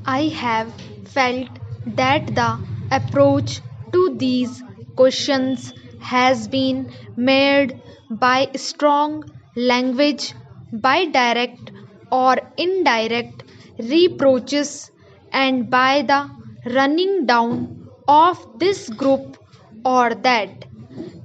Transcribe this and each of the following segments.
I have felt that the approach to these questions has been made by strong language, by direct or indirect reproaches, and by the running down of this group or that.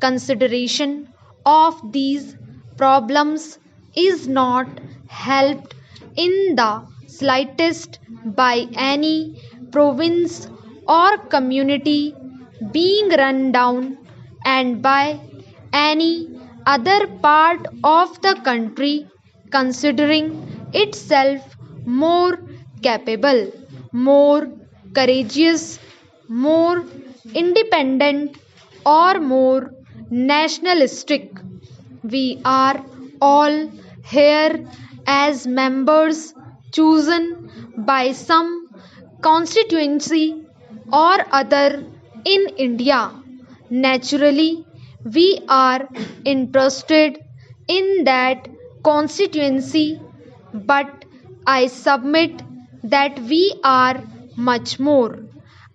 Consideration of these problems is not helped in the slightest by any province or community being run down and by any other part of the country considering itself more capable, more courageous, more independent, or more nationalistic. We are all here as members chosen by some constituency or other in India. Naturally, we are interested in that constituency, but I submit that we are much more.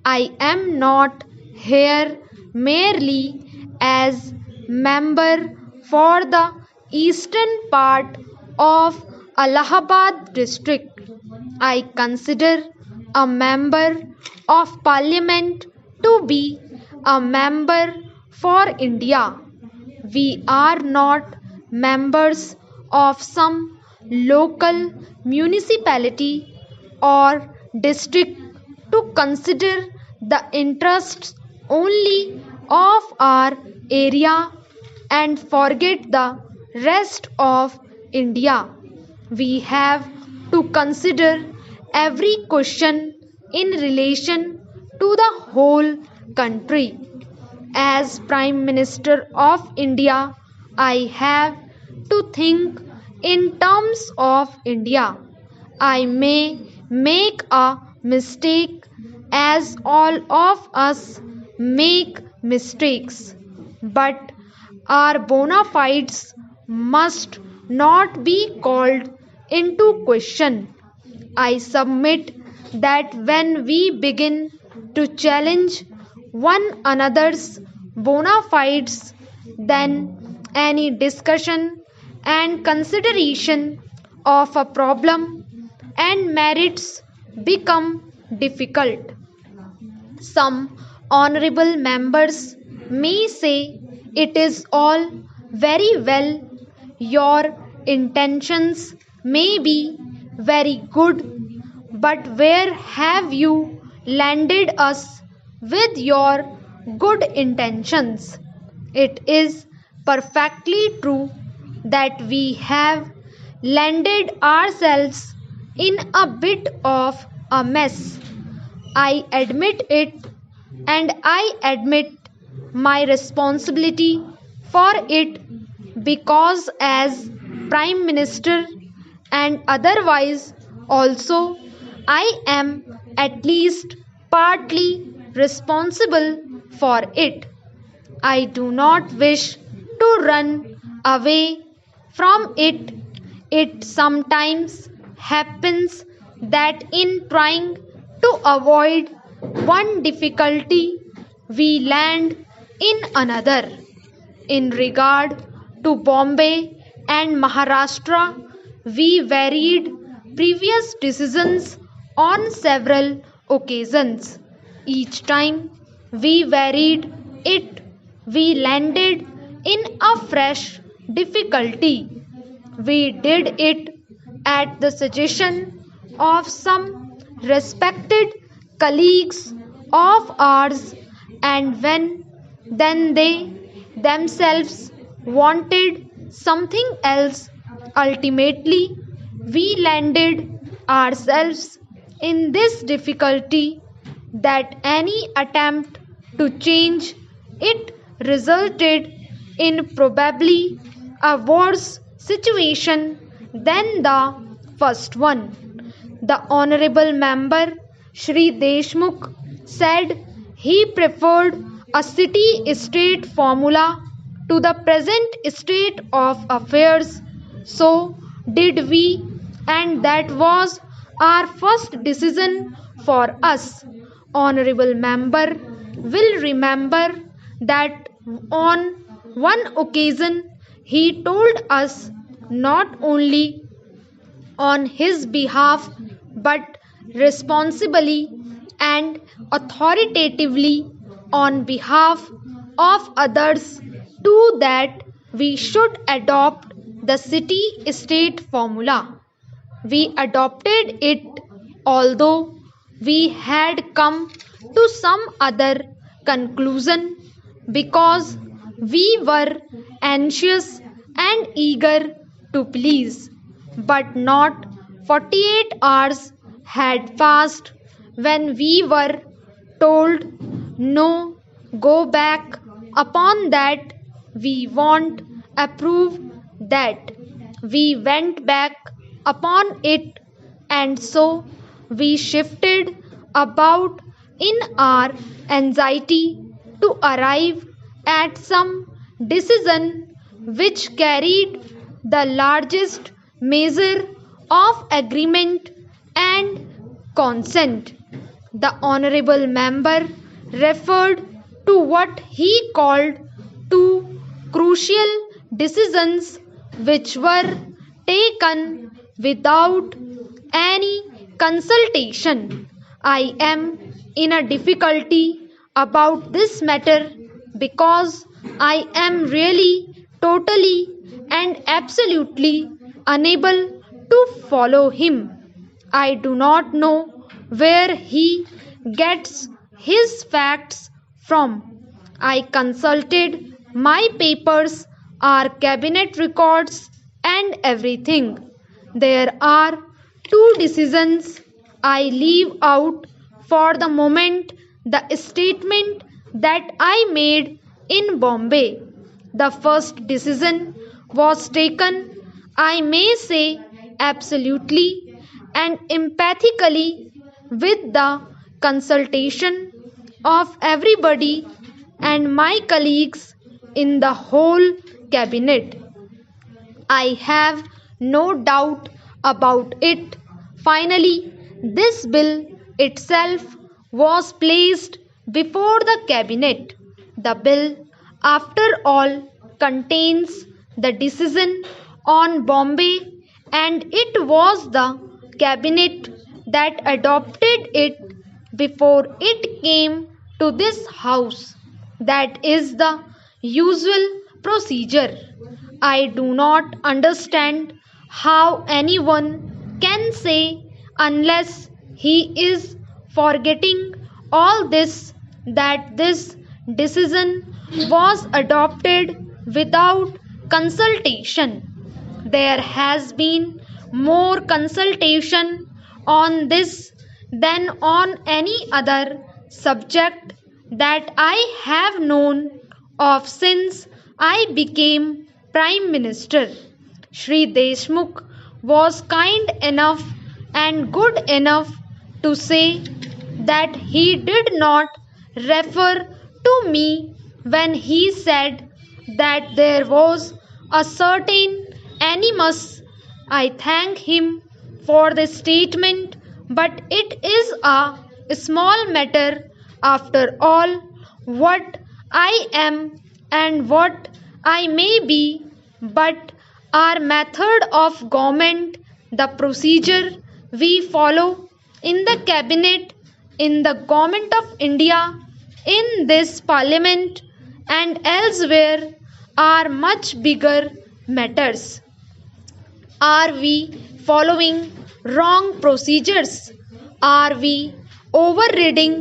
I am not here merely as member for the eastern part of Allahabad district. I consider a member of parliament to be a member for India. We are not members of some local municipality or district to consider the interests only of our area and forget the rest of India. We have to consider every question in relation to the whole country. As Prime Minister of India, I have to think in terms of India. I may make a mistake as all of us make mistakes, but our bona fides must not be called into question. I submit that when we begin to challenge one another's bona fides, then any discussion and consideration of a problem and merits become difficult. Some honorable members may say it is all very well, your intentions may be very good, but where have you landed us with your good intentions? It is perfectly true that we have landed ourselves in a bit of a mess. I admit it, and I admit my responsibility for it because, as Prime Minister and otherwise, also I am at least partly responsible for it. I do not wish to run away from it. It sometimes happens that in trying to avoid one difficulty, we land in another. In regard to Bombay and Maharashtra, we varied previous decisions on several occasions. Each time we varied it, we landed in a fresh difficulty. We did it at the suggestion of some respected colleagues of ours, and when then they themselves wanted something else. Ultimately, we landed ourselves in this difficulty that any attempt to change it resulted in probably a worse situation than the first one. The Honorable Member Shri Deshmukh said he preferred a city state formula to the present state of affairs. So did we, and that was our first decision for us. Honorable member will remember that on one occasion he told us not only on his behalf but responsibly and authoritatively on behalf of others too that we should adopt the city state formula. We adopted it although we had come to some other conclusion because we were anxious and eager to please. But not 48 hours had passed when we were told no, go back upon that, we won't approve that. We went back upon it, and so we shifted about in our anxiety to arrive at some decision which carried the largest measure of agreement and consent. The honorable member referred to what he called two crucial decisions which were taken without any consultation. I am in a difficulty about this matter because I am really totally and absolutely unable to follow him. I do not know where he gets his facts from. I consulted my papers, our cabinet records, and everything. There are two decisions I leave out for the moment, the statement that I made in Bombay. The first decision was taken, I may say, absolutely and empathically with the consultation of everybody and my colleagues in the whole cabinet. I have no doubt about it. Finally, this bill itself was placed before the cabinet. The bill, after all, contains the decision on Bombay, and it was the cabinet that adopted it before it came to this house. That is the usual procedure. I do not understand how anyone can say, unless he is forgetting all this, that this decision was adopted without consultation. There has been more consultation on this than on any other subject that I have known of since I became Prime Minister. Shri Deshmukh was kind enough and good enough to say that he did not refer to me when he said that there was a certain animus. I thank him for the statement, but it is a small matter after all. What I am and what I may be, but our method of government, the procedure we follow in the cabinet, in the government of India, in this parliament, and elsewhere are much bigger matters. Are we following wrong procedures? Are we overriding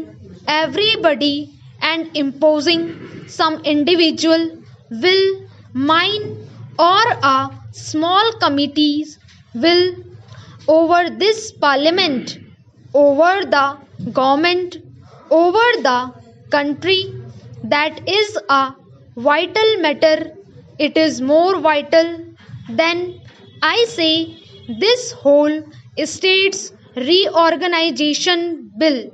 everybody and imposing some individual will, mine, or a small committee's will over this parliament, over the government, over the country? That is a vital matter. It is more vital than, I say, this whole state's reorganization bill.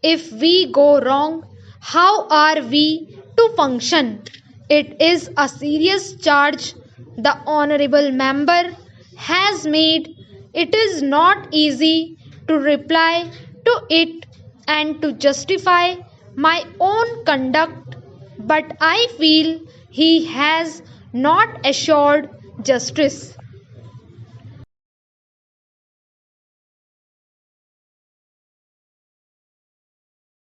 If we go wrong, how are we to function? It is a serious charge the honorable member has made. It is not easy to reply to it and to justify my own conduct, but I feel he has not assured justice.